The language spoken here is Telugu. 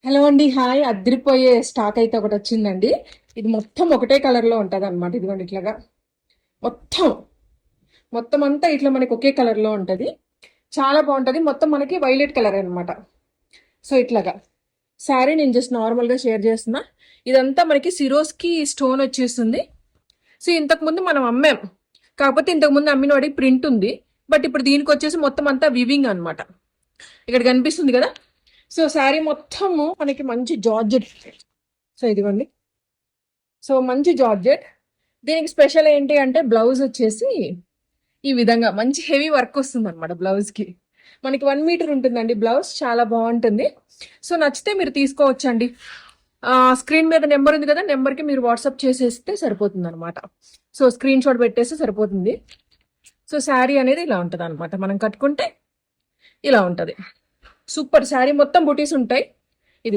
హలో అండి, హాయ్. అద్దరిపోయే స్టాక్ అయితే ఒకటి వచ్చిందండి. ఇది మొత్తం ఒకటే కలర్ లో ఉంటది అనమాట. ఇదిగోండి ఇట్లాగా మొత్తం మొత్తం అంతా ఇట్లా మనకి ఒకే కలర్ లో ఉంటది. చాలా బాగుంటది. మొత్తం మనకి వైలెట్ కలర్ అన్నమాట. సో ఇట్లాగా శారీ నేను జస్ట్ నార్మల్ గా షేర్ చేస్తున్నా. ఇదంతా మనకి సిరోస్ కి స్టోన్ వచ్చేస్తుంది. సో ఇంతకు ముందు మనం అమ్మాం, కాకపోతే ఇంతకు ముందు అమ్మిన వాడి ప్రింట్ ఉంది. బట్ ఇప్పుడు దీనికి వచ్చేసి మొత్తం అంతా వివింగ్ అన్నమాట. ఇక్కడ కనిపిస్తుంది కదా. సో శారీ మొత్తము మనకి మంచి జార్జెట్. సో ఇదిగోండి. సో మంచి జార్జెట్. దీనికి స్పెషల్ ఏంటి అంటే బ్లౌజ్ వచ్చేసి ఈ విధంగా మంచి హెవీ వర్క్ వస్తుంది అనమాట. బ్లౌజ్ కి మనకి 1 మీటర్ ఉంటుందండి. బ్లౌజ్ చాలా బాగుంటుంది. సో నచ్చితే మీరు తీసుకోవచ్చండి. స్క్రీన్ మీద నెంబర్ ఉంది కదా, నెంబర్కి మీరు వాట్సాప్ చేసేస్తే సరిపోతుంది అనమాట. సో స్క్రీన్ షాట్ పెట్టేస్తే సరిపోతుంది. సో శారీ అనేది ఇలా ఉంటుంది అనమాట. మనం కట్టుకుంటే ఇలా ఉంటుంది. సూపర్ శారీ. మొత్తం బుటీస్ ఉంటాయి.